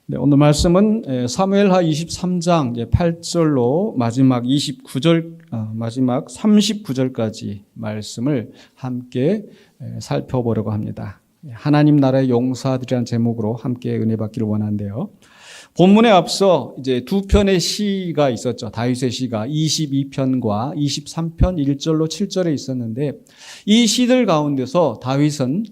네, 오늘 말씀은 사무엘하 23장 8절로 마지막 29절, 마지막 39절까지 말씀을 함께 살펴보려고 합니다. 하나님 나라의 용사들이라는 제목으로 함께 은혜 받기를 원하는데요. 본문에 앞서 이제 두 편의 시가 있었죠. 다윗의 시가 22편과 23편 1절로 7절에 있었는데 이 시들 가운데서 다윗은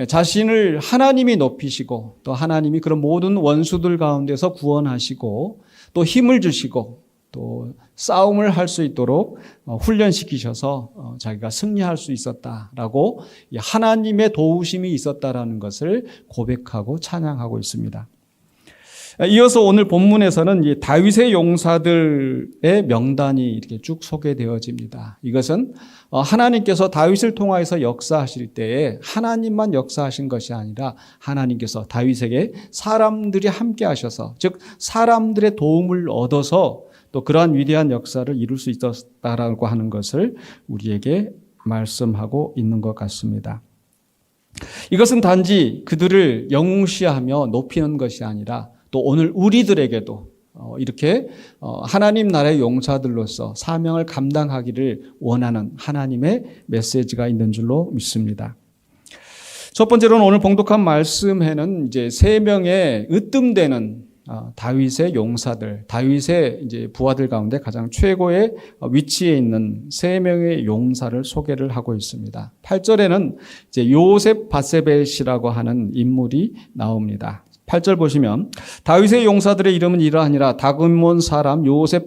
자신을 하나님이 높이시고 또 하나님이 그런 모든 원수들 가운데서 구원하시고 또 힘을 주시고 또 싸움을 할 수 있도록 훈련시키셔서 자기가 승리할 수 있었다라고 하나님의 도우심이 있었다라는 것을 고백하고 찬양하고 있습니다. 이어서 오늘 본문에서는 이 다윗의 용사들의 명단이 이렇게 쭉 소개되어집니다. 이것은 하나님께서 다윗을 통하여서 역사하실 때에 하나님만 역사하신 것이 아니라 하나님께서 다윗에게 사람들이 함께 하셔서, 즉 사람들의 도움을 얻어서 또 그러한 위대한 역사를 이룰 수 있었다라고 하는 것을 우리에게 말씀하고 있는 것 같습니다. 이것은 단지 그들을 영웅시하며 높이는 것이 아니라 또 오늘 우리들에게도 이렇게 하나님 나라의 용사들로서 사명을 감당하기를 원하는 하나님의 메시지가 있는 줄로 믿습니다. 첫 번째로는 오늘 봉독한 말씀에는 이제 세 명의 으뜸되는 다윗의 용사들, 다윗의 이제 부하들 가운데 가장 최고의 위치에 있는 세 명의 용사를 소개를 하고 있습니다. 8절에는 이제 요셉 바세벳이라고 하는 인물이 나옵니다. 8절 보시면 다윗의 용사들의 이름은 이러하니라. 다금몬 사람 요셉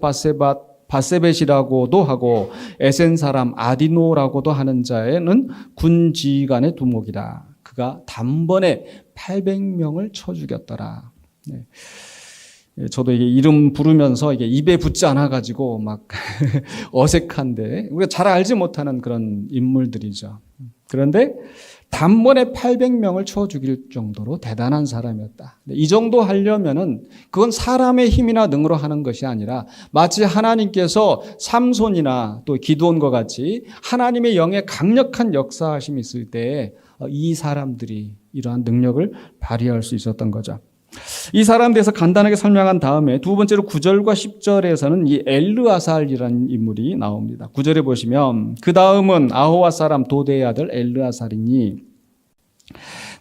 바세벳이라고도 하고 에센 사람 아디노라고도 하는 자에는 군지휘관의 두목이라. 그가 단번에 800명을 쳐 죽였더라. 네. 저도 이게 이름 부르면서 이게 입에 붙지 않아가지고 막 어색한데 우리가 잘 알지 못하는 그런 인물들이죠. 그런데 단번에 800명을 쳐 죽일 정도로 대단한 사람이었다. 이 정도 하려면은 그건 사람의 힘이나 능으로 하는 것이 아니라 마치 하나님께서 삼손이나 또 기드온과 같이 하나님의 영의 강력한 역사하심이 있을 때 이 사람들이 이러한 능력을 발휘할 수 있었던 거죠. 이 사람에 대해서 간단하게 설명한 다음에 두 번째로 9절과 10절에서는 이 엘르아살이라는 인물이 나옵니다. 9절에 보시면 그 다음은 아호와 사람 도대의 아들 엘르아살이니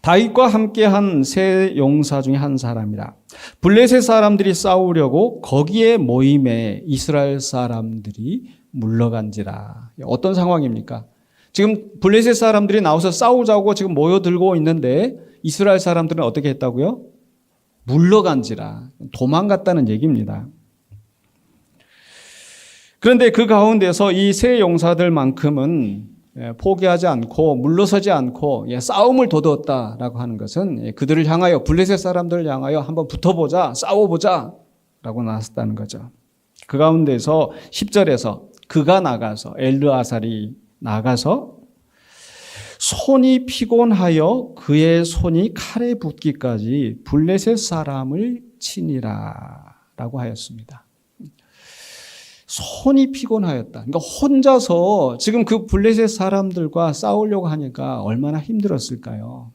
다윗과 함께한 세 용사 중에 한 사람이라. 블레셋 사람들이 싸우려고 거기에 모임에 이스라엘 사람들이 물러간지라. 어떤 상황입니까? 지금 블레셋 사람들이 나와서 싸우자고 지금 모여들고 있는데 이스라엘 사람들은 어떻게 했다고요? 물러간지라. 도망갔다는 얘기입니다. 그런데 그 가운데서 이 세 용사들만큼은 포기하지 않고 물러서지 않고 싸움을 돋웠다라고 하는 것은 그들을 향하여, 블레셋 사람들을 향하여 한번 붙어보자, 싸워보자 라고 나섰다는 거죠. 그 가운데서 10절에서 그가 나가서, 엘르아살이 나가서 손이 피곤하여 그의 손이 칼에 붙기까지 블레셋 사람을 치니라 라고 하였습니다. 손이 피곤하였다. 그러니까 혼자서 지금 그 블레셋 사람들과 싸우려고 하니까 얼마나 힘들었을까요?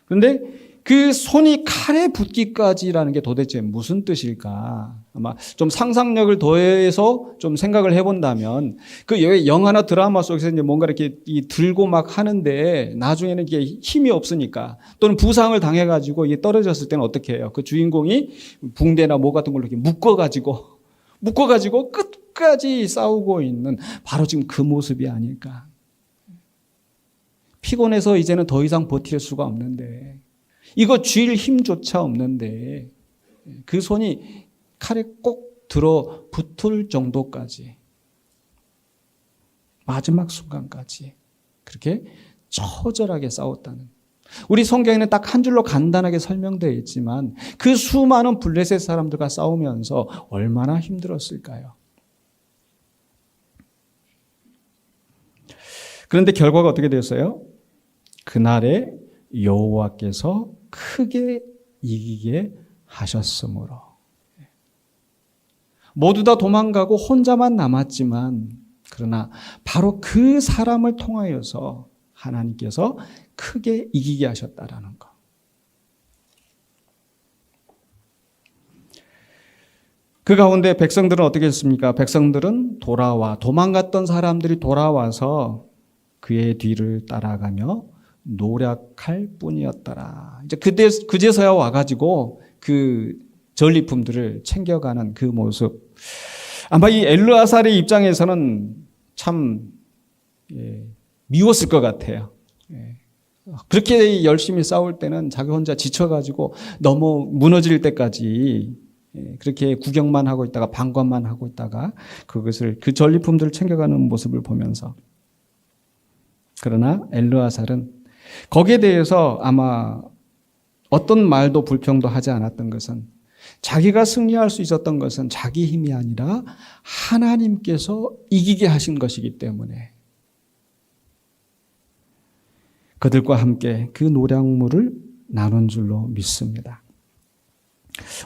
그런데 그 손이 칼에 붙기까지라는 게 도대체 무슨 뜻일까? 아마 좀 상상력을 더해서 좀 생각을 해본다면 그 영화나 드라마 속에서 이제 뭔가 이렇게 들고 막 하는데 나중에는 이게 힘이 없으니까 또는 부상을 당해가지고 이게 떨어졌을 때는 어떻게 해요? 그 주인공이 붕대나 뭐 같은 걸로 이렇게 묶어가지고 끝까지 싸우고 있는 바로 지금 그 모습이 아닐까. 피곤해서 이제는 더 이상 버틸 수가 없는데 이거 쥘 힘조차 없는데 그 손이 칼에 꼭 들어 붙을 정도까지 마지막 순간까지 그렇게 처절하게 싸웠다는, 우리 성경에는 딱 한 줄로 간단하게 설명되어 있지만 그 수많은 블레셋 사람들과 싸우면서 얼마나 힘들었을까요? 그런데 결과가 어떻게 되었어요? 그날에 여호와께서 크게 이기게 하셨으므로. 모두 다 도망가고 혼자만 남았지만 그러나 바로 그 사람을 통하여서 하나님께서 크게 이기게 하셨다라는 것. 그 가운데 백성들은 어떻게 했습니까? 백성들은 도망갔던 사람들이 돌아와서 그의 뒤를 따라가며 노력할 뿐이었더라. 이제 그제서야 와가지고 그 전리품들을 챙겨가는 그 모습. 아마 이 엘르아살의 입장에서는 참 미웠을 것 같아요. 그렇게 열심히 싸울 때는 자기 혼자 지쳐가지고 너무 무너질 때까지 그렇게 구경만 하고 있다가 방관만 하고 있다가 그 전리품들을 챙겨가는 모습을 보면서, 그러나 엘르아살은 거기에 대해서 아마 어떤 말도 불평도 하지 않았던 것은, 자기가 승리할 수 있었던 것은 자기 힘이 아니라 하나님께서 이기게 하신 것이기 때문에 그들과 함께 그 노량물을 나눈 줄로 믿습니다.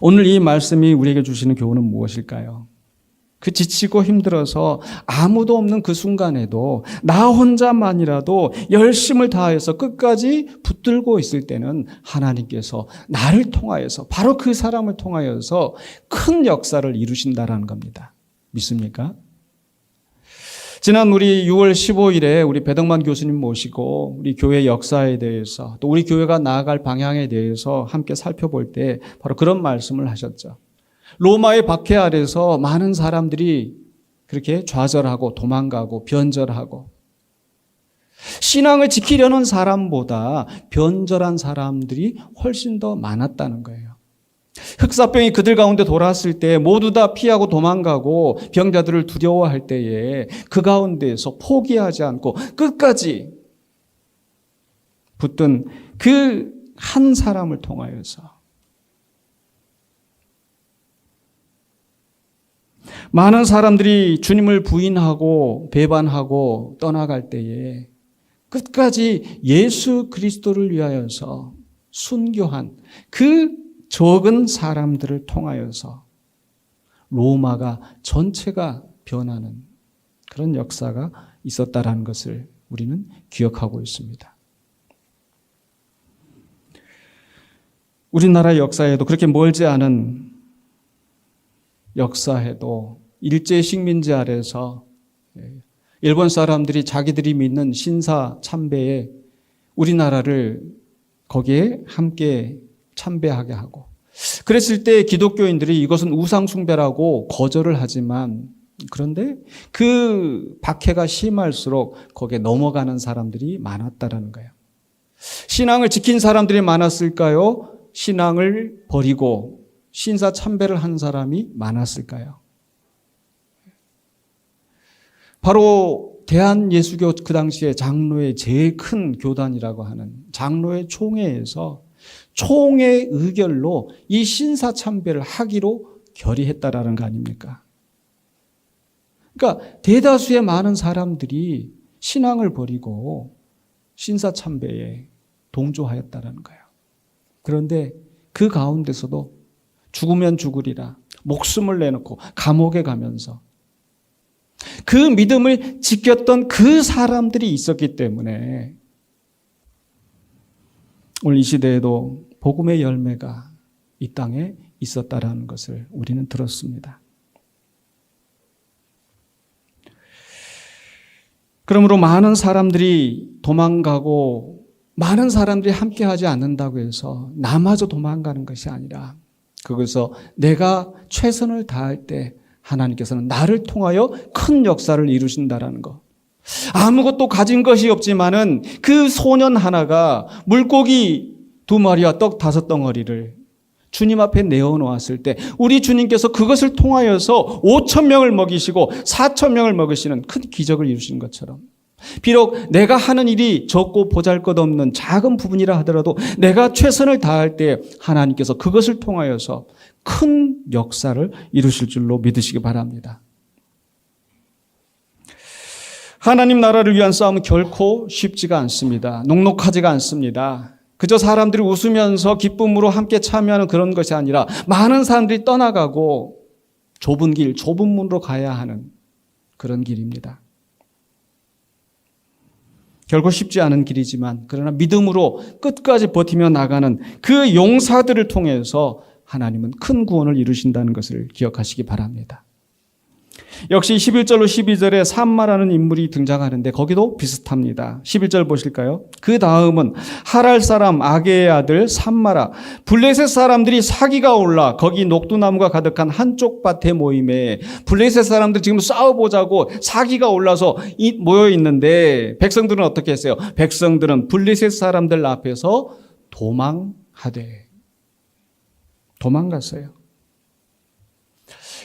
오늘 이 말씀이 우리에게 주시는 교훈은 무엇일까요? 그 지치고 힘들어서 아무도 없는 그 순간에도 나 혼자만이라도 열심을 다해서 끝까지 붙들고 있을 때는 하나님께서 나를 통하여서, 바로 그 사람을 통하여서 큰 역사를 이루신다라는 겁니다. 믿습니까? 지난 우리 6월 15일에 우리 배덕만 교수님 모시고 우리 교회 역사에 대해서, 또 우리 교회가 나아갈 방향에 대해서 함께 살펴볼 때 바로 그런 말씀을 하셨죠. 로마의 박해 아래서 많은 사람들이 그렇게 좌절하고 도망가고 변절하고, 신앙을 지키려는 사람보다 변절한 사람들이 훨씬 더 많았다는 거예요. 흑사병이 그들 가운데 돌았을 때 모두 다 피하고 도망가고 병자들을 두려워할 때에 그 가운데에서 포기하지 않고 끝까지 붙든 그 한 사람을 통하여서 많은 사람들이 주님을 부인하고 배반하고 떠나갈 때에 끝까지 예수 그리스도를 위하여서 순교한 그 적은 사람들을 통하여서 로마가 전체가 변하는 그런 역사가 있었다라는 것을 우리는 기억하고 있습니다. 우리나라 역사에도 그렇게 멀지 않은 역사에도 일제 식민지 아래서 일본 사람들이 자기들이 믿는 신사 참배에 우리나라를 거기에 함께 참배하게 하고, 그랬을 때 기독교인들이 이것은 우상 숭배라고 거절을 하지만, 그런데 그 박해가 심할수록 거기에 넘어가는 사람들이 많았다라는 거예요. 신앙을 지킨 사람들이 많았을까요? 신앙을 버리고 신사 참배를 한 사람이 많았을까요? 바로 대한예수교 그 당시에 장로의 제일 큰 교단이라고 하는 장로의 총회에서 총회 의결로 이 신사 참배를 하기로 결의했다라는 거 아닙니까? 그러니까 대다수의 많은 사람들이 신앙을 버리고 신사 참배에 동조하였다라는 거예요. 그런데 그 가운데서도 죽으면 죽으리라 목숨을 내놓고 감옥에 가면서 그 믿음을 지켰던 그 사람들이 있었기 때문에 오늘 이 시대에도 복음의 열매가 이 땅에 있었다라는 것을 우리는 들었습니다. 그러므로 많은 사람들이 도망가고 많은 사람들이 함께하지 않는다고 해서 나마저 도망가는 것이 아니라, 그것서 내가 최선을 다할 때 하나님께서는 나를 통하여 큰 역사를 이루신다라는 것. 아무것도 가진 것이 없지만은 그 소년 하나가 물고기 2마리와 떡 5덩어리를 주님 앞에 내어놓았을 때 우리 주님께서 그것을 통하여서 5,000명을 먹이시고 4,000명을 먹이시는 큰 기적을 이루신 것처럼, 비록 내가 하는 일이 적고 보잘것없는 작은 부분이라 하더라도 내가 최선을 다할 때 하나님께서 그것을 통하여서 큰 역사를 이루실 줄로 믿으시기 바랍니다. 하나님 나라를 위한 싸움은 결코 쉽지가 않습니다. 녹록하지가 않습니다. 그저 사람들이 웃으면서 기쁨으로 함께 참여하는 그런 것이 아니라 많은 사람들이 떠나가고 좁은 길, 좁은 문으로 가야 하는 그런 길입니다. 결코 쉽지 않은 길이지만 그러나 믿음으로 끝까지 버티며 나가는 그 용사들을 통해서 하나님은 큰 구원을 이루신다는 것을 기억하시기 바랍니다. 역시 11절로 12절에 삼마라는 인물이 등장하는데 거기도 비슷합니다. 11절 보실까요? 그 다음은 하랄 사람 아게의 아들 삼마라. 블레셋 사람들이 사기가 올라 거기 녹두나무가 가득한 한쪽 밭에 모임에 블레셋 사람들 지금 싸워보자고 사기가 올라서 모여 있는데 백성들은 어떻게 했어요? 백성들은 블레셋 사람들 앞에서 도망갔어요.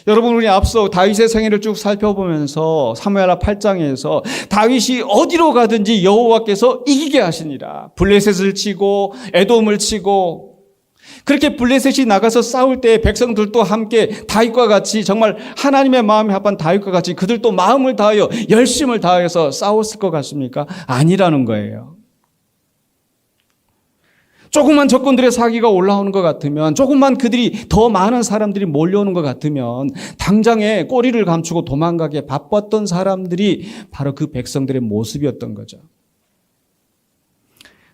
여러분, 우리 앞서 다윗의 생애를 쭉 살펴보면서 사무엘하 8장에서 다윗이 어디로 가든지 여호와께서 이기게 하시니라. 블레셋을 치고 에돔을 치고, 그렇게 블레셋이 나가서 싸울 때 백성들도 함께 다윗과 같이 정말 하나님의 마음에 합한 다윗과 같이 그들도 마음을 다하여 열심을 다해서 싸웠을 것 같습니까? 아니라는 거예요. 조금만 적군들의 사기가 올라오는 것 같으면, 조금만 그들이 더 많은 사람들이 몰려오는 것 같으면 당장에 꼬리를 감추고 도망가게 바빴던 사람들이 바로 그 백성들의 모습이었던 거죠.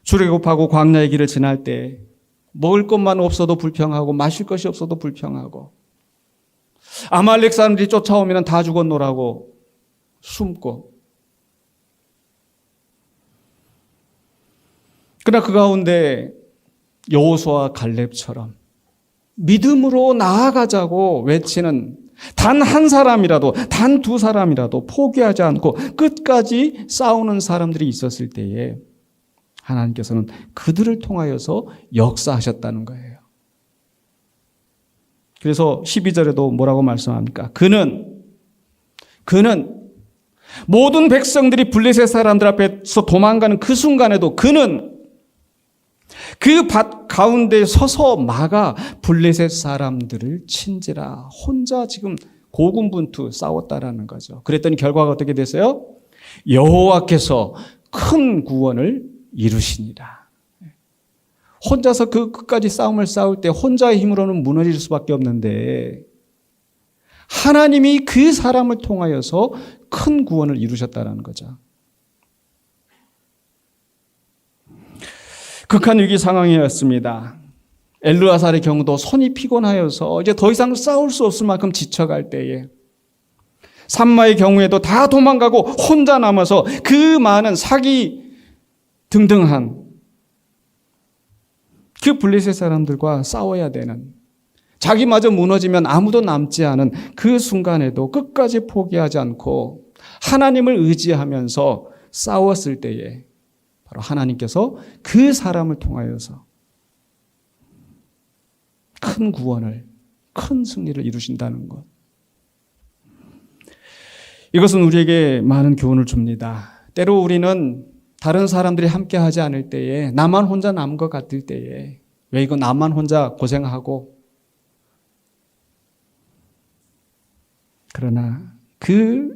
출애굽하고 광야의 길을 지날 때 먹을 것만 없어도 불평하고 마실 것이 없어도 불평하고, 아말렉 사람들이 쫓아오면 다 죽었노라고 숨고, 그러나 그 가운데 여호수아와 갈렙처럼 믿음으로 나아가자고 외치는 단 한 사람이라도, 단 두 사람이라도 포기하지 않고 끝까지 싸우는 사람들이 있었을 때에 하나님께서는 그들을 통하여서 역사하셨다는 거예요. 그래서 12절에도 뭐라고 말씀합니까? 그는 모든 백성들이 블레셋 사람들 앞에서 도망가는 그 순간에도 그는 그 밭 가운데 서서 막아 블레셋 사람들을 친지라. 혼자 지금 고군분투 싸웠다라는 거죠. 그랬더니 결과가 어떻게 됐어요? 여호와께서 큰 구원을 이루시니라. 혼자서 그 끝까지 싸움을 싸울 때 혼자의 힘으로는 무너질 수밖에 없는데 하나님이 그 사람을 통하여서 큰 구원을 이루셨다라는 거죠. 극한 위기 상황이었습니다. 엘르아살의 경우도 손이 피곤하여서 이제 더 이상 싸울 수 없을 만큼 지쳐갈 때에, 삼마의 경우에도 다 도망가고 혼자 남아서 그 많은 사기 등등한 그 블레셋 사람들과 싸워야 되는, 자기마저 무너지면 아무도 남지 않은 그 순간에도 끝까지 포기하지 않고 하나님을 의지하면서 싸웠을 때에 바로 하나님께서 그 사람을 통하여서 큰 구원을, 큰 승리를 이루신다는 것. 이것은 우리에게 많은 교훈을 줍니다. 때로 우리는 다른 사람들이 함께 하지 않을 때에, 나만 혼자 남은 것 같을 때에, 왜 이거 나만 혼자 고생하고, 그러나 그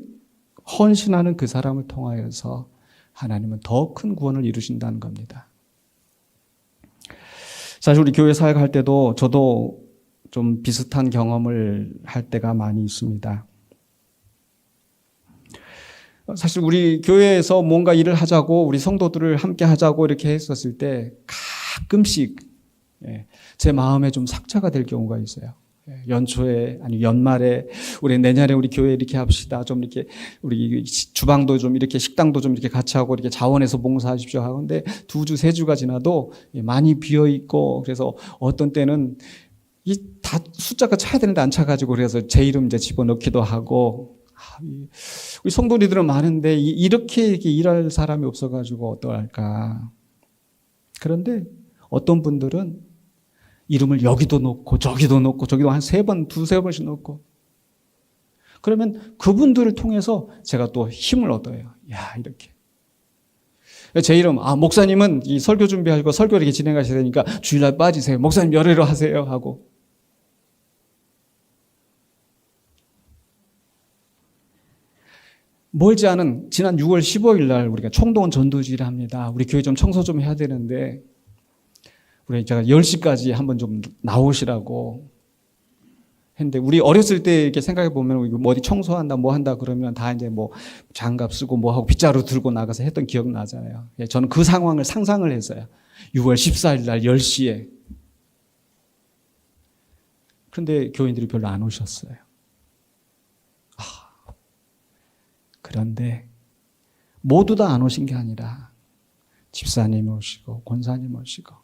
헌신하는 그 사람을 통하여서 하나님은 더 큰 구원을 이루신다는 겁니다. 사실 우리 교회 사역할 때도 저도 좀 비슷한 경험을 할 때가 많이 있습니다. 사실 우리 교회에서 뭔가 일을 하자고, 우리 성도들을 함께 하자고 이렇게 했었을 때 가끔씩 제 마음에 좀 삭제가 될 경우가 있어요. 연초에, 아니 연말에 우리 내년에 우리 교회 이렇게 합시다. 좀 이렇게 우리 주방도 좀 이렇게 식당도 좀 이렇게 같이 하고 이렇게 자원해서 봉사하십시오 하는데 2주, 3주가 지나도 많이 비어 있고, 그래서 어떤 때는 이 다 숫자가 차야 되는데 안 차가지고 그래서 제 이름 이제 집어넣기도 하고, 우리 성도님들은 많은데 이렇게 일할 사람이 없어가지고 어떡할까. 그런데 어떤 분들은 이름을 여기도 놓고 저기도 놓고 저기도 한 3번, 2-3번씩 놓고, 그러면 그분들을 통해서 제가 또 힘을 얻어요. 야, 이렇게. 제 이름, 목사님은 이 설교 준비하시고 설교 이렇게 진행하셔야 되니까 주일날 빠지세요. 목사님 열애로 하세요. 하고. 멀지 않은 지난 6월 15일 날 우리가 총동원 전도주의를 합니다. 우리 교회 좀 청소 좀 해야 되는데, 우리 제가 10시까지 한번 좀 나오시라고 했는데, 우리 어렸을 때 이렇게 생각해 보면 뭐 어디 청소한다 뭐 한다 그러면 다 이제 뭐 장갑 쓰고 뭐 하고 빗자루 들고 나가서 했던 기억 나잖아요. 저는 그 상황을 상상을 했어요. 6월 14일 날 10시에 그런데 교인들이 별로 안 오셨어요. 그런데 모두 다 안 오신 게 아니라 집사님이 오시고 권사님 오시고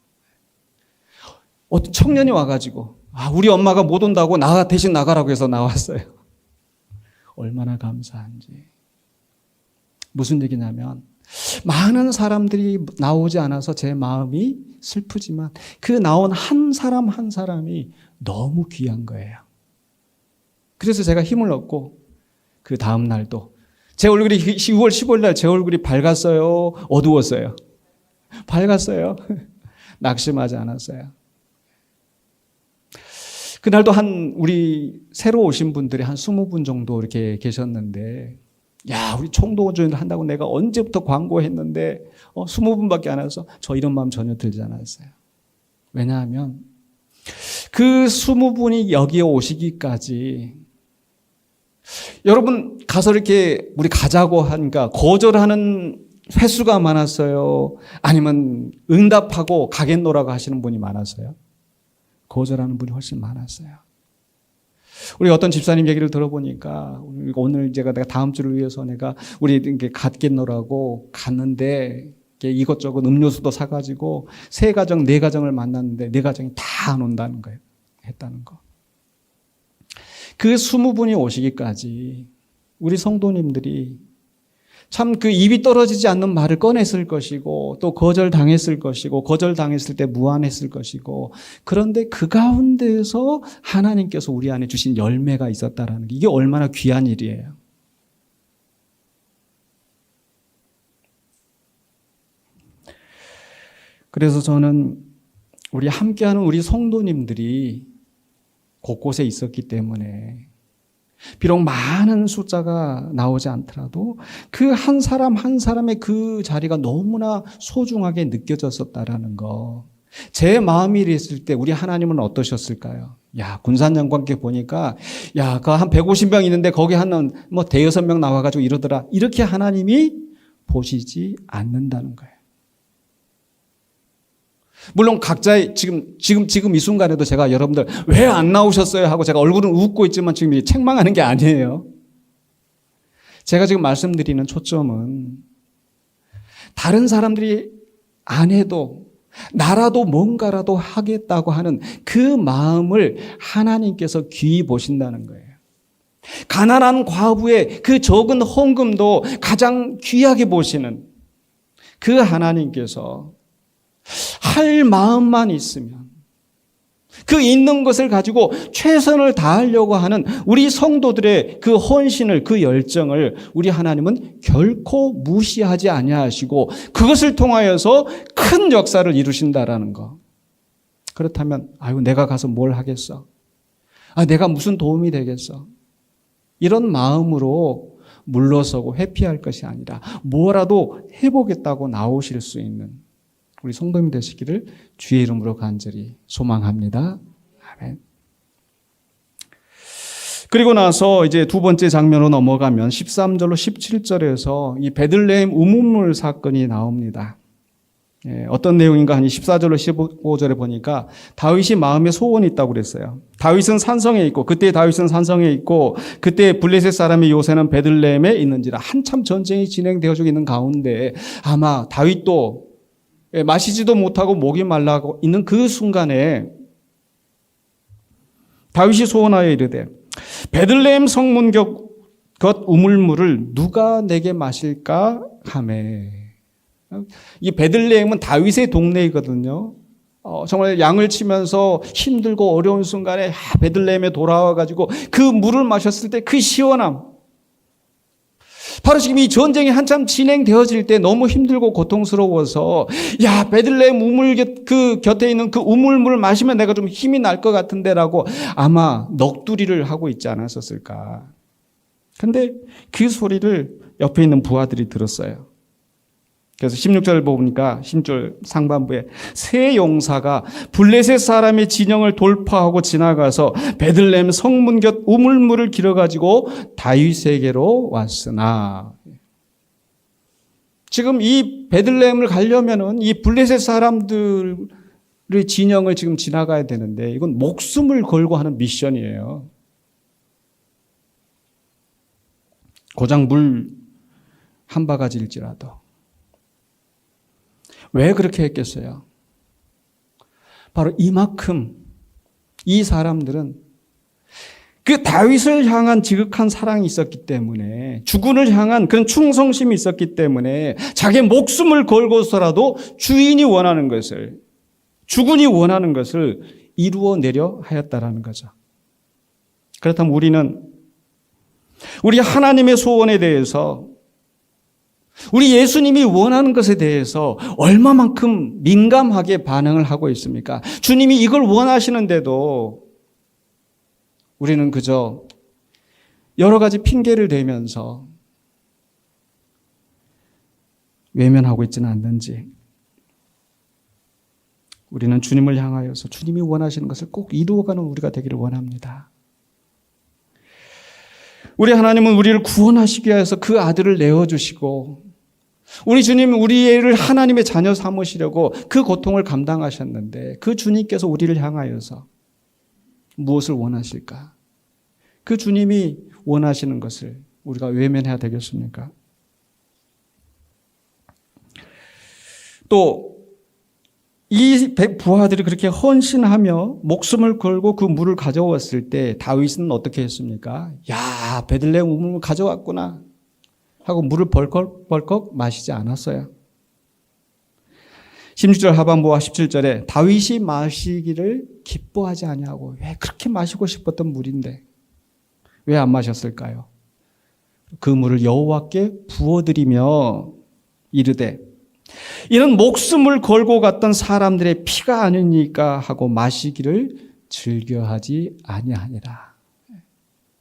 어떤 청년이 와가지고 우리 엄마가 못 온다고 나 대신 나가라고 해서 나왔어요. 얼마나 감사한지. 무슨 얘기냐면 많은 사람들이 나오지 않아서 제 마음이 슬프지만 그 나온 한 사람 한 사람이 너무 귀한 거예요. 그래서 제가 힘을 얻고 그 다음 날도 제 얼굴이 6월 15일 날 제 얼굴이 밝았어요? 어두웠어요? 밝았어요. 낙심하지 않았어요. 그날도 우리 새로 오신 분들이 한 20분 정도 이렇게 계셨는데, 우리 총동원전을 한다고 내가 언제부터 광고했는데, 20분밖에 안 와서 저 이런 마음 전혀 들지 않았어요. 왜냐하면, 그 20분이 여기에 오시기까지, 여러분, 가서 이렇게 우리 가자고 하니까 거절하는 횟수가 많았어요? 아니면 응답하고 가겠노라고 하시는 분이 많았어요? 거절하는 분이 훨씬 많았어요. 우리 어떤 집사님 얘기를 들어보니까 오늘 내가 다음 주를 위해서 우리 이렇게 갔겠노라고 갔는데 이것저것 음료수도 사가지고 3가정, 4가정을 만났는데 4가정이 다 안 온다는 거예요. 했다는 거. 그 20분이 오시기까지 우리 성도님들이 참 그 입이 떨어지지 않는 말을 꺼냈을 것이고 또 거절당했을 것이고 거절당했을 때 무안했을 것이고 그런데 그 가운데에서 하나님께서 우리 안에 주신 열매가 있었다라는 게 이게 얼마나 귀한 일이에요. 그래서 저는 우리 함께하는 우리 성도님들이 곳곳에 있었기 때문에 비록 많은 숫자가 나오지 않더라도 그 한 사람 한 사람의 그 자리가 너무나 소중하게 느껴졌었다라는 거. 제 마음이 이랬을 때 우리 하나님은 어떠셨을까요? 군산장관께 보니까 그 한 150명 있는데 거기 대여섯 명 나와가지고 이러더라. 이렇게 하나님이 보시지 않는다는 거예요. 물론 각자의 지금 이 순간에도 제가 여러분들 왜 안 나오셨어요 하고 제가 얼굴은 웃고 있지만 지금 책망하는 게 아니에요. 제가 지금 말씀드리는 초점은 다른 사람들이 안 해도 나라도 뭔가라도 하겠다고 하는 그 마음을 하나님께서 귀히 보신다는 거예요. 가난한 과부의 그 적은 헌금도 가장 귀하게 보시는 그 하나님께서 할 마음만 있으면 그 있는 것을 가지고 최선을 다하려고 하는 우리 성도들의 그 헌신을 그 열정을 우리 하나님은 결코 무시하지 아니하시고 그것을 통하여서 큰 역사를 이루신다라는 거. 그렇다면 내가 가서 뭘 하겠어? 내가 무슨 도움이 되겠어? 이런 마음으로 물러서고 회피할 것이 아니라 뭐라도 해보겠다고 나오실 수 있는 우리 성도님 되시기를 주의 이름으로 간절히 소망합니다. 아멘. 그리고 나서 이제 두 번째 장면으로 넘어가면 13절로 17절에서 이 베들레헴 우문물 사건이 나옵니다. 어떤 내용인가 하니 14절로 15절에 보니까 다윗이 마음에 소원이 있다고 그랬어요. 다윗은 산성에 있고 그때 다윗은 산성에 있고 그때 블레셋 사람의 요새는 베들레헴에 있는지라. 한참 전쟁이 진행되어지고 있는 가운데 아마 다윗도 마시지도 못하고 목이 말라고 있는 그 순간에 다윗이 소원하여 이르되 베들레헴 성문 곁 우물물을 누가 내게 마실까 하매. 이 베들레헴은 다윗의 동네이거든요. 정말 양을 치면서 힘들고 어려운 순간에 베들레헴에 돌아와가지고 그 물을 마셨을 때 그 시원함. 바로 지금 이 전쟁이 한참 진행되어질 때 너무 힘들고 고통스러워서 베들레헴 우물 그 곁에 있는 그 우물물을 마시면 내가 좀 힘이 날 것 같은데라고 아마 넋두리를 하고 있지 않았었을까. 근데 그 소리를 옆에 있는 부하들이 들었어요. 그래서 16절을 보니까 16절 상반부에 세 용사가 블레셋 사람의 진영을 돌파하고 지나가서 베들레헴 성문 곁 우물물을 길어가지고 다윗에게로 왔으나. 지금 이 베들레헴을 가려면은 이 블레셋 사람들 진영을 지금 지나가야 되는데 이건 목숨을 걸고 하는 미션이에요. 고작 물 한 바가지일지라도. 왜 그렇게 했겠어요? 바로 이만큼 이 사람들은 그 다윗을 향한 지극한 사랑이 있었기 때문에, 주군을 향한 그런 충성심이 있었기 때문에 자기 목숨을 걸고서라도 주인이 원하는 것을, 주군이 원하는 것을 이루어내려 하였다라는 거죠. 그렇다면 우리 하나님의 소원에 대해서, 우리 예수님이 원하는 것에 대해서 얼마만큼 민감하게 반응을 하고 있습니까? 주님이 이걸 원하시는데도 우리는 그저 여러 가지 핑계를 대면서 외면하고 있지는 않는지. 우리는 주님을 향하여서 주님이 원하시는 것을 꼭 이루어가는 우리가 되기를 원합니다. 우리 하나님은 우리를 구원하시기 위해서 그 아들을 내어주시고, 우리 주님은 우리를 하나님의 자녀 삼으시려고 그 고통을 감당하셨는데, 그 주님께서 우리를 향하여서 무엇을 원하실까? 그 주님이 원하시는 것을 우리가 외면해야 되겠습니까? 또 이 부하들이 그렇게 헌신하며 목숨을 걸고 그 물을 가져왔을 때 다윗은 어떻게 했습니까? 야, 베들레헴 우물을 가져왔구나 하고 물을 벌컥벌컥 마시지 않았어요. 16절 하반부와 17절에 다윗이 마시기를 기뻐하지 아니하고, 왜 그렇게 마시고 싶었던 물인데 왜 안 마셨을까요? 그 물을 여호와께 부어드리며 이르되, 이는 목숨을 걸고 갔던 사람들의 피가 아니니까 하고 마시기를 즐겨하지 아니하니라.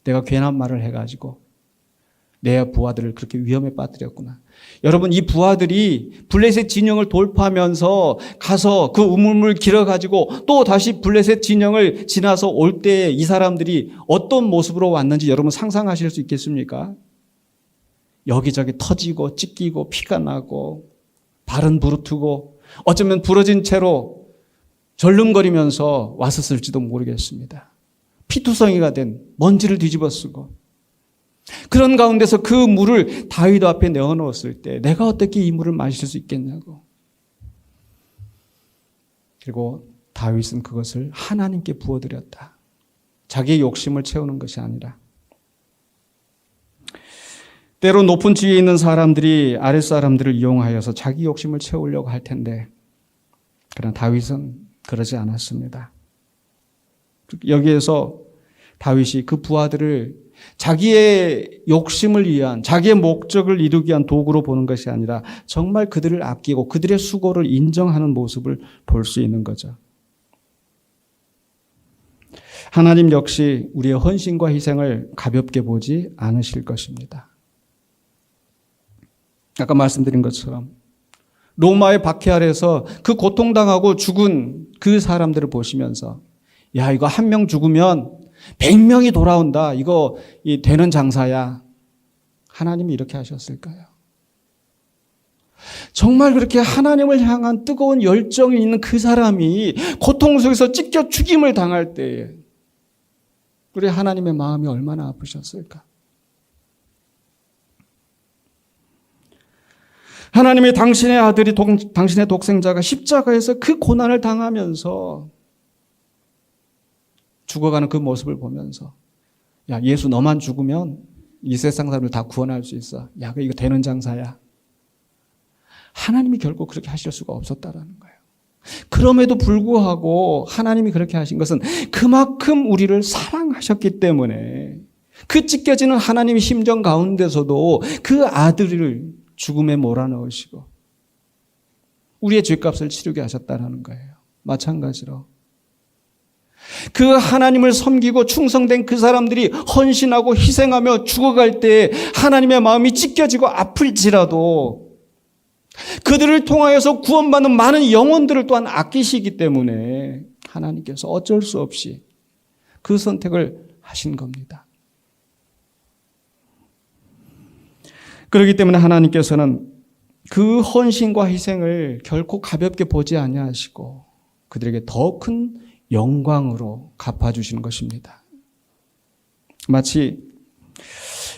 내가 괜한 말을 해가지고 내 부하들을 그렇게 위험에 빠뜨렸구나. 여러분, 이 부하들이 블레셋 진영을 돌파하면서 가서 그 우물물 길어가지고 또 다시 블레셋 진영을 지나서 올 때 이 사람들이 어떤 모습으로 왔는지 여러분 상상하실 수 있겠습니까? 여기저기 터지고 찢기고 피가 나고 발은 부르트고 어쩌면 부러진 채로 절름거리면서 왔었을지도 모르겠습니다. 피투성이가 된 먼지를 뒤집어 쓰고, 그런 가운데서 그 물을 다윗 앞에 내어놓았을 때 내가 어떻게 이 물을 마실 수 있겠냐고. 그리고 다윗은 그것을 하나님께 부어드렸다. 자기의 욕심을 채우는 것이 아니라. 때로 높은 지위에 있는 사람들이 아랫사람들을 이용하여서 자기 욕심을 채우려고 할 텐데, 그러나 다윗은 그러지 않았습니다. 여기에서 다윗이 그 부하들을 자기의 욕심을 위한, 자기의 목적을 이루기 위한 도구로 보는 것이 아니라 정말 그들을 아끼고 그들의 수고를 인정하는 모습을 볼 수 있는 거죠. 하나님 역시 우리의 헌신과 희생을 가볍게 보지 않으실 것입니다. 아까 말씀드린 것처럼 로마의 박해 아래서 그 고통당하고 죽은 그 사람들을 보시면서, 야, 이거 한 명 죽으면 100명이 돌아온다. 이거 되는 장사야. 하나님이 이렇게 하셨을까요? 정말 그렇게 하나님을 향한 뜨거운 열정이 있는 그 사람이 고통 속에서 찢겨 죽임을 당할 때에 우리 하나님의 마음이 얼마나 아프셨을까? 하나님이 당신의 아들이, 당신의 독생자가 십자가에서 그 고난을 당하면서 죽어가는 그 모습을 보면서, 야, 예수 너만 죽으면 이 세상 사람들 다 구원할 수 있어. 야, 이거 되는 장사야. 하나님이 결국 그렇게 하실 수가 없었다라는 거예요. 그럼에도 불구하고 하나님이 그렇게 하신 것은 그만큼 우리를 사랑하셨기 때문에, 그 찢겨지는 하나님의 심정 가운데서도 그 아들을 죽음에 몰아넣으시고 우리의 죄값을 치르게 하셨다는 거예요. 마찬가지로 그 하나님을 섬기고 충성된 그 사람들이 헌신하고 희생하며 죽어갈 때 하나님의 마음이 찢겨지고 아플지라도 그들을 통하여서 구원받는 많은 영혼들을 또한 아끼시기 때문에 하나님께서 어쩔 수 없이 그 선택을 하신 겁니다. 그렇기 때문에 하나님께서는 그 헌신과 희생을 결코 가볍게 보지 아니하시고 그들에게 더 큰 영광으로 갚아주시는 것입니다. 마치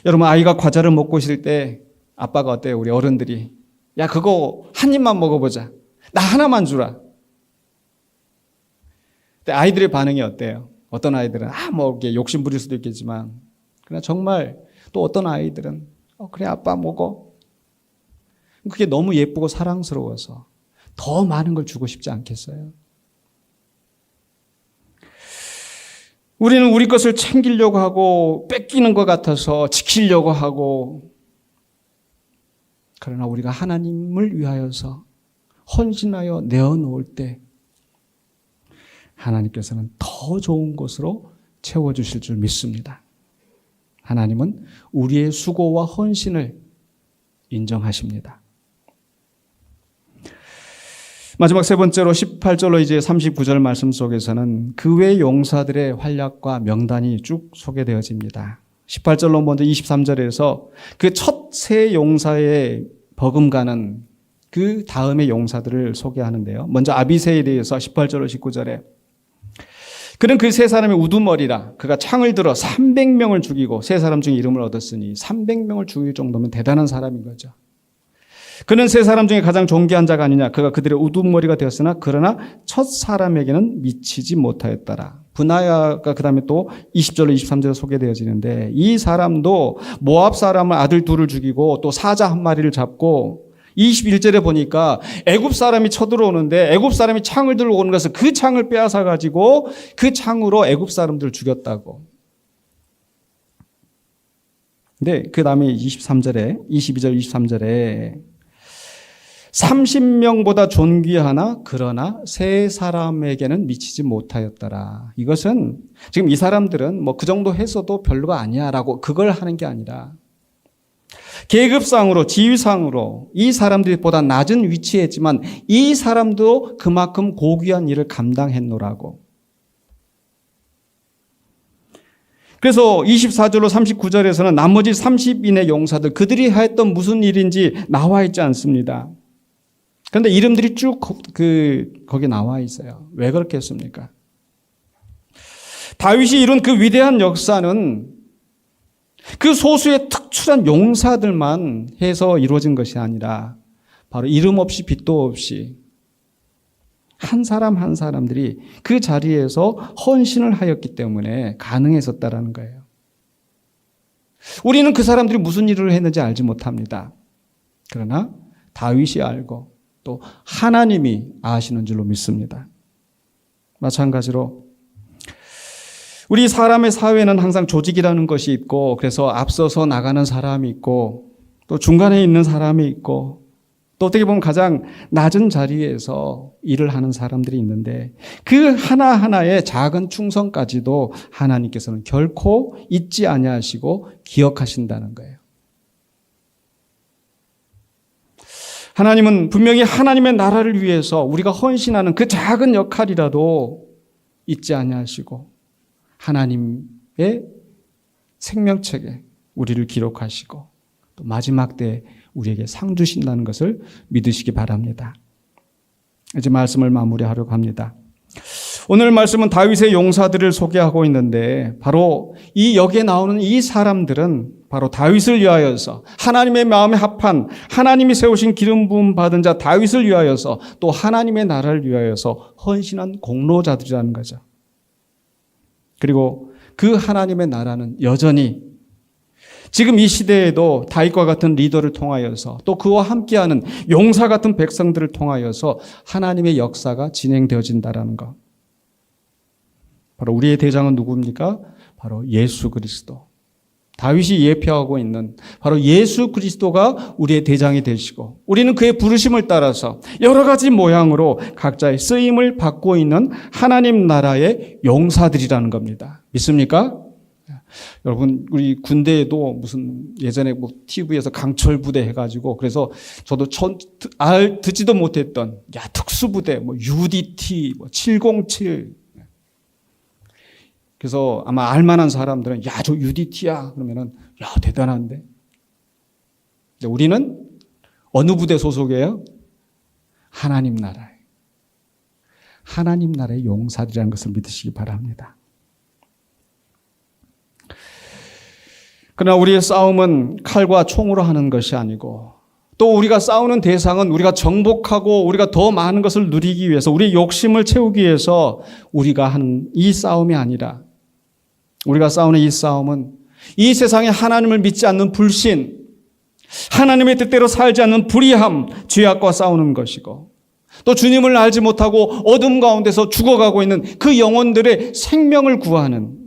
여러분 아이가 과자를 먹고 있을 때 아빠가 어때요? 우리 어른들이 야 그거 한 입만 먹어보자. 나 하나만 주라. 근데 아이들의 반응이 어때요? 어떤 아이들은 뭐 이렇게 욕심 부릴 수도 있겠지만 그러나 정말 또 어떤 아이들은 그래 아빠 먹어. 그게 너무 예쁘고 사랑스러워서 더 많은 걸 주고 싶지 않겠어요? 우리는 우리 것을 챙기려고 하고 뺏기는 것 같아서 지키려고 하고 그러나 우리가 하나님을 위하여서 헌신하여 내어놓을 때 하나님께서는 더 좋은 것으로 채워주실 줄 믿습니다. 하나님은 우리의 수고와 헌신을 인정하십니다. 마지막 세 번째로 18절로 이제 39절 말씀 속에서는 그 외 용사들의 활약과 명단이 쭉 소개되어집니다. 18절로 먼저 23절에서 그 첫 세 용사의 버금가는 그 다음의 용사들을 소개하는데요. 먼저 아비새에 대해서 18절로 19절에 그는 그 세 사람의 우두머리라 그가 창을 들어 300명을 죽이고 세 사람 중에 이름을 얻었으니 300명을 죽일 정도면 대단한 사람인 거죠. 그는 세 사람 중에 가장 존귀한 자가 아니냐. 그가 그들의 우두머리가 되었으나 그러나 첫 사람에게는 미치지 못하였더라. 분하야가 그 다음에 또 20절로 23절에 소개되어지는데 이 사람도 모압 사람을 아들 둘을 죽이고 또 사자 한 마리를 잡고 21절에 보니까 애굽 사람이 쳐들어오는데 애굽 사람이 창을 들고 오는 것을 그 창을 빼앗아 가지고 그 창으로 애굽 사람들을 죽였다고. 근데 그 다음에 22절, 23절에 30명보다 존귀하나 그러나 세 사람에게는 미치지 못하였더라. 이것은 지금 이 사람들은 뭐 그 정도 했어도 별로가 아니야라고 그걸 하는 게 아니라 계급상으로 지위상으로 이 사람들이 보다 낮은 위치에 있지만 이 사람도 그만큼 고귀한 일을 감당했노라고. 그래서 24절로 39절에서는 나머지 30인의 용사들 그들이 했던 무슨 일인지 나와 있지 않습니다. 그런데 이름들이 쭉 거기 나와 있어요. 왜 그렇게 했습니까? 다윗이 이룬 그 위대한 역사는 그 소수의 특출한 용사들만 해서 이루어진 것이 아니라 바로 이름 없이 빚도 없이 한 사람 한 사람들이 그 자리에서 헌신을 하였기 때문에 가능했었다라는 거예요. 우리는 그 사람들이 무슨 일을 했는지 알지 못합니다. 그러나 다윗이 알고 또 하나님이 아시는 줄로 믿습니다. 마찬가지로 우리 사람의 사회는 항상 조직이라는 것이 있고 그래서 앞서서 나가는 사람이 있고 또 중간에 있는 사람이 있고 또 어떻게 보면 가장 낮은 자리에서 일을 하는 사람들이 있는데 그 하나하나의 작은 충성까지도 하나님께서는 결코 잊지 아니하시고 기억하신다는 거예요. 하나님은 분명히 하나님의 나라를 위해서 우리가 헌신하는 그 작은 역할이라도 잊지 아니하시고 하나님의 생명책에 우리를 기록하시고 또 마지막 때에 우리에게 상 주신다는 것을 믿으시기 바랍니다. 이제 말씀을 마무리하려고 합니다. 오늘 말씀은 다윗의 용사들을 소개하고 있는데 바로 이 여기에 나오는 이 사람들은 바로 다윗을 위하여서 하나님의 마음에 합한 하나님이 세우신 기름 부음 받은 자 다윗을 위하여서 또 하나님의 나라를 위하여서 헌신한 공로자들이라는 거죠. 그리고 그 하나님의 나라는 여전히 지금 이 시대에도 다윗과 같은 리더를 통하여서 또 그와 함께하는 용사 같은 백성들을 통하여서 하나님의 역사가 진행되어진다라는 것. 바로 우리의 대장은 누구입니까? 바로 예수 그리스도. 다윗이 예표하고 있는 바로 예수 그리스도가 우리의 대장이 되시고 우리는 그의 부르심을 따라서 여러 가지 모양으로 각자의 쓰임을 받고 있는 하나님 나라의 용사들이라는 겁니다. 믿습니까? 여러분 우리 군대에도 무슨 예전에 뭐 TV에서 강철 부대 해가지고 그래서 저도 듣지도 못했던 특수부대 뭐 UDT 뭐 707 그래서 아마 알만한 사람들은 저 UDT야 그러면은 대단한데 우리는 어느 부대 소속이에요? 하나님 나라에 하나님 나라의 용사들이라는 것을 믿으시기 바랍니다. 그러나 우리의 싸움은 칼과 총으로 하는 것이 아니고 또 우리가 싸우는 대상은 우리가 정복하고 우리가 더 많은 것을 누리기 위해서 우리의 욕심을 채우기 위해서 우리가 하는 이 싸움이 아니라 우리가 싸우는 이 싸움은 이 세상에 하나님을 믿지 않는 불신, 하나님의 뜻대로 살지 않는 불의함, 죄악과 싸우는 것이고 또 주님을 알지 못하고 어둠 가운데서 죽어가고 있는 그 영혼들의 생명을 구하는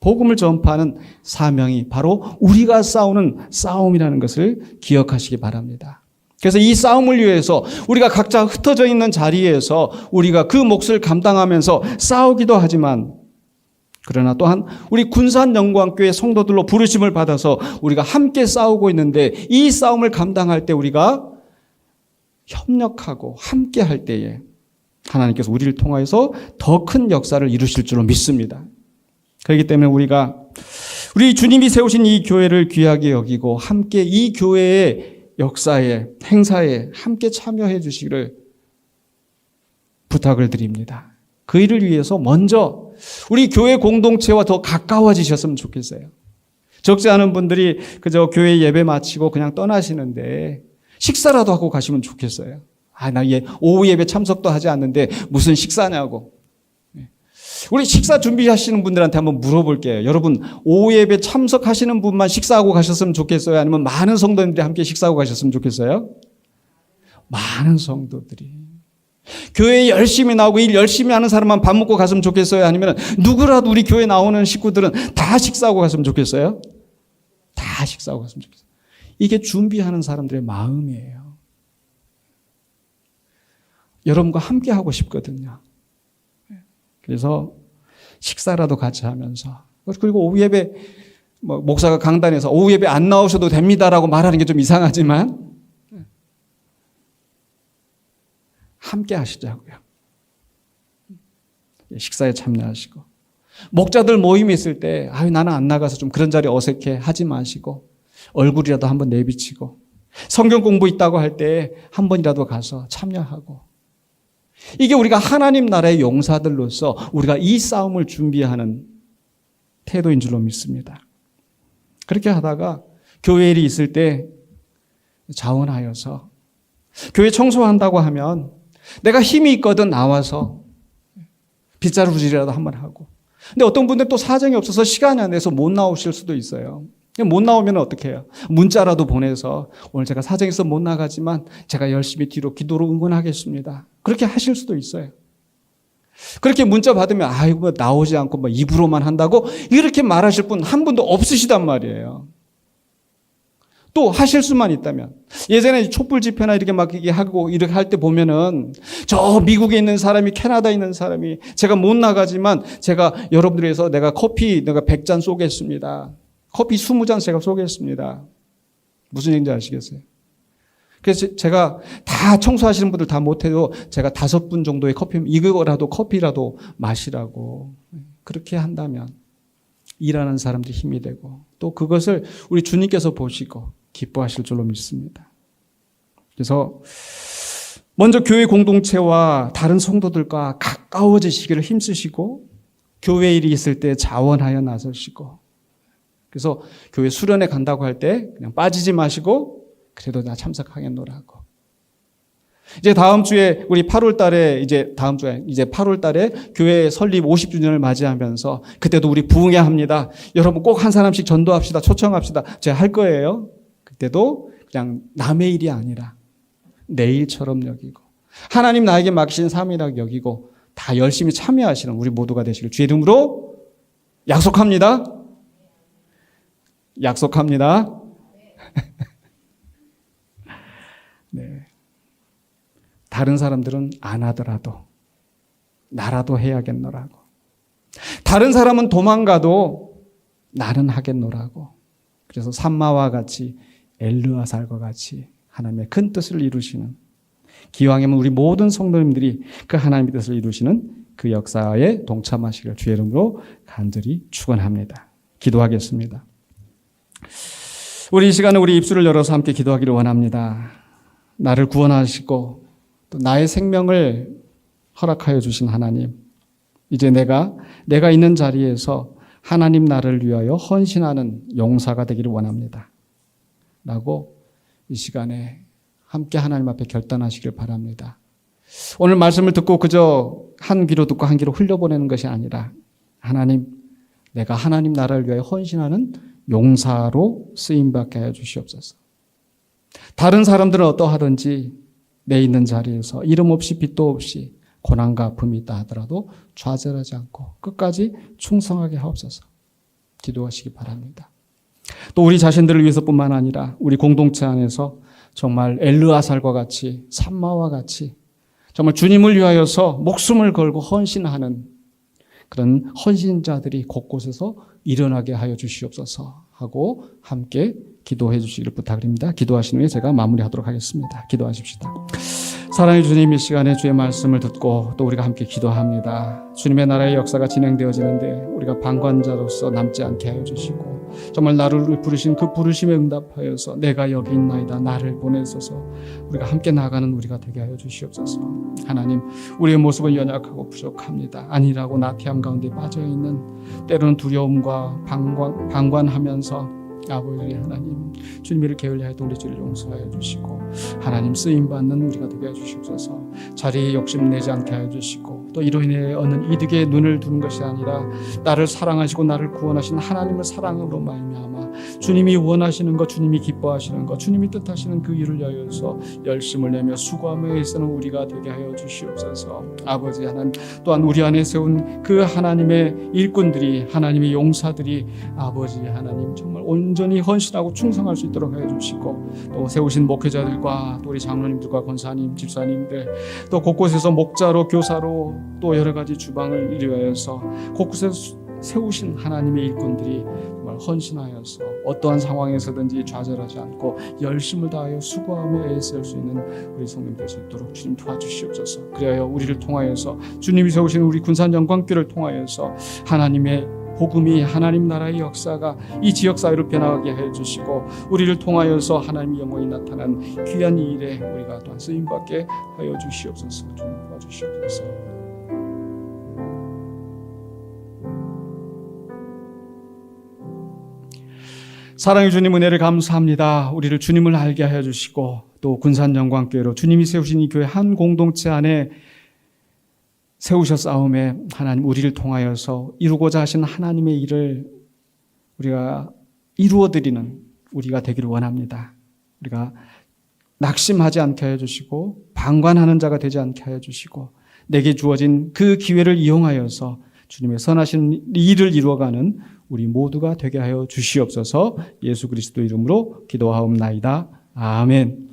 복음을 전파하는 사명이 바로 우리가 싸우는 싸움이라는 것을 기억하시기 바랍니다. 그래서 이 싸움을 위해서 우리가 각자 흩어져 있는 자리에서 우리가 그 몫을 감당하면서 싸우기도 하지만 그러나 또한 우리 군산영광교회 성도들로 부르심을 받아서 우리가 함께 싸우고 있는데 이 싸움을 감당할 때 우리가 협력하고 함께 할 때에 하나님께서 우리를 통하여서 더 큰 역사를 이루실 줄로 믿습니다. 그렇기 때문에 우리가 우리 주님이 세우신 이 교회를 귀하게 여기고 함께 이 교회의 역사에 행사에 함께 참여해 주시기를 부탁을 드립니다. 그 일을 위해서 먼저 우리 교회 공동체와 더 가까워지셨으면 좋겠어요. 적지 않은 분들이 그저 교회 예배 마치고 그냥 떠나시는데 식사라도 하고 가시면 좋겠어요. 나 오후 예배 참석도 하지 않는데 무슨 식사냐고. 우리 식사 준비하시는 분들한테 한번 물어볼게요. 여러분 오후 예배 참석하시는 분만 식사하고 가셨으면 좋겠어요? 아니면 많은 성도님들이 함께 식사하고 가셨으면 좋겠어요? 많은 성도들이. 교회에 열심히 나오고 일 열심히 하는 사람만 밥 먹고 갔으면 좋겠어요? 아니면 누구라도 우리 교회 나오는 식구들은 다 식사하고 갔으면 좋겠어요? 다 식사하고 갔으면 좋겠어요. 이게 준비하는 사람들의 마음이에요. 여러분과 함께 하고 싶거든요. 그래서 식사라도 같이 하면서 그리고 오후 예배 목사가 강단에서 오후 예배 안 나오셔도 됩니다라고 말하는 게 좀 이상하지만 함께 하시자고요. 식사에 참여하시고 목자들 모임이 있을 때 나는 안 나가서 좀 그런 자리 어색해 하지 마시고 얼굴이라도 한번 내비치고 성경 공부 있다고 할 때 한 번이라도 가서 참여하고 이게 우리가 하나님 나라의 용사들로서 우리가 이 싸움을 준비하는 태도인 줄로 믿습니다. 그렇게 하다가 교회 일이 있을 때 자원하여서 교회 청소한다고 하면 내가 힘이 있거든 나와서 빗자루질이라도 한번 하고 근데 어떤 분들은 또 사정이 없어서 시간이 안 돼서 못 나오실 수도 있어요. 못 나오면 어떻게 해요? 문자라도 보내서 오늘 제가 사정이 있어서 못 나가지만 제가 열심히 뒤로 기도로 응원하겠습니다. 그렇게 하실 수도 있어요. 그렇게 문자 받으면 나오지 않고 입으로만 한다고 이렇게 말하실 분 한 분도 없으시단 말이에요. 또 하실 수만 있다면 예전에 촛불 집회나 이렇게 막 하고 이렇게 할 때 보면은 저 미국에 있는 사람이 캐나다에 있는 사람이 제가 못 나가지만 제가 여러분들 위해서 내가 커피 100잔 쏘겠습니다. 커피 20잔 제가 쏘겠습니다. 무슨 얘기인지 아시겠어요? 그래서 제가 다 청소하시는 분들 다 못해도 제가 5분 정도의 커피라도 마시라고 그렇게 한다면 일하는 사람들이 힘이 되고 또 그것을 우리 주님께서 보시고 기뻐하실 줄로 믿습니다. 그래서 먼저 교회 공동체와 다른 성도들과 가까워지시기를 힘쓰시고 교회 일이 있을 때 자원하여 나서시고 그래서 교회 수련회 간다고 할 때 그냥 빠지지 마시고 그래도 나 참석하겠노라고. 이제 다음 주에 우리 8월 달에 이제 8월 달에 교회 설립 50주년을 맞이하면서 그때도 우리 부흥해야 합니다. 여러분 꼭 한 사람씩 전도합시다. 초청합시다. 제가 할 거예요. 그때도 그냥 남의 일이 아니라 내 일처럼 여기고 하나님 나에게 맡기신 삶이라고 여기고 다 열심히 참여하시는 우리 모두가 되시길 주의 이름으로 약속합니다. 약속합니다. 네. 다른 사람들은 안 하더라도 나라도 해야겠노라고. 다른 사람은 도망가도 나는 하겠노라고. 그래서 삼마와 같이 엘르아살과 같이 하나님의 큰 뜻을 이루시는 기왕이면 우리 모든 성도님들이 그 하나님의 뜻을 이루시는 그 역사에 동참하시길 주의 이름으로 간절히 축원합니다. 기도하겠습니다. 우리 이 시간에 우리 입술을 열어서 함께 기도하기를 원합니다. 나를 구원하시고 또 나의 생명을 허락하여 주신 하나님, 이제 내가 있는 자리에서 하나님 나라를 위하여 헌신하는 용사가 되기를 원합니다. 라고 이 시간에 함께 하나님 앞에 결단하시길 바랍니다. 오늘 말씀을 듣고 그저 한 귀로 듣고 한 귀로 흘려보내는 것이 아니라 하나님, 내가 하나님 나라를 위하여 헌신하는 용사로 쓰임받게 하여 주시옵소서. 다른 사람들은 어떠하든지 내 있는 자리에서 이름 없이 빛도 없이 고난과 아픔이 있다 하더라도 좌절하지 않고 끝까지 충성하게 하옵소서. 기도하시기 바랍니다. 또 우리 자신들을 위해서뿐만 아니라 우리 공동체 안에서 정말 엘르아살과 같이 삼마와 같이 정말 주님을 위하여서 목숨을 걸고 헌신하는 그런 헌신자들이 곳곳에서 일어나게 하여 주시옵소서 하고 함께 기도해 주시기를 부탁드립니다. 기도하신 후에 제가 마무리하도록 하겠습니다. 기도하십시다. 사랑의 주님, 이 시간에 주의 말씀을 듣고 또 우리가 함께 기도합니다. 주님의 나라의 역사가 진행되어지는데 우리가 방관자로서 남지 않게 하여 주시고 정말 나를 부르신 그 부르심에 응답하여서 내가 여기 있나이다 나를 보내소서 우리가 함께 나가는 우리가 되게 하여 주시옵소서. 하나님, 우리의 모습은 연약하고 부족합니다. 아니라고 나태함 가운데 빠져있는 때로는 두려움과 방관하면서 아버지 하나님, 주님을 게을리하였던 우리 죄를 용서하여 주시고 하나님 쓰임받는 우리가 되게 해 주시옵소서. 자리에 욕심내지 않게 하여 주시고 또 이로 인해 어느 이득에 눈을 두는 것이 아니라 나를 사랑하시고 나를 구원하신 하나님을 사랑으로 말미암아 주님이 원하시는 것, 주님이 기뻐하시는 것, 주님이 뜻하시는 그 일을 위하여서 열심을 내며 수고하며 애쓰는 우리가 되게 하여 주시옵소서. 아버지 하나님, 또한 우리 안에 세운 그 하나님의 일꾼들이, 하나님의 용사들이 아버지 하나님 정말 온전히 헌신하고 충성할 수 있도록 하여 주시고 또 세우신 목회자들과 또 우리 장로님들과 권사님, 집사님들 또 곳곳에서 목자로 교사로 또 여러 가지 주방을 위하여서 곳곳에 세우신 하나님의 일꾼들이 정말 헌신하여서 어떠한 상황에서든지 좌절하지 않고 열심을 다하여 수고하며 애쓸 수 있는 우리 성도님 될 수 있도록 주님 도와주시옵소서. 그리하여 우리를 통하여서 주님이 세우신 우리 군산영광교회를 통하여서 하나님의 복음이, 하나님 나라의 역사가 이 지역 사회로 변화하게 해주시고 우리를 통하여서 하나님의 영광이 나타난 귀한 이 일에 우리가 또한 쓰임받게 하여 주시옵소서. 주님 도와주시옵소서. 사랑의 주님, 은혜를 감사합니다. 우리를 주님을 알게 하여 주시고 또 군산영광교회로 주님이 세우신 이 교회 한 공동체 안에 세우셨사오매 하나님, 우리를 통하여서 이루고자 하신 하나님의 일을 우리가 이루어드리는 우리가 되기를 원합니다. 우리가 낙심하지 않게 하여 주시고 방관하는 자가 되지 않게 하여 주시고 내게 주어진 그 기회를 이용하여서 주님의 선하신 일을 이루어가는 우리 모두가 되게 하여 주시옵소서. 예수 그리스도 이름으로 기도하옵나이다. 아멘.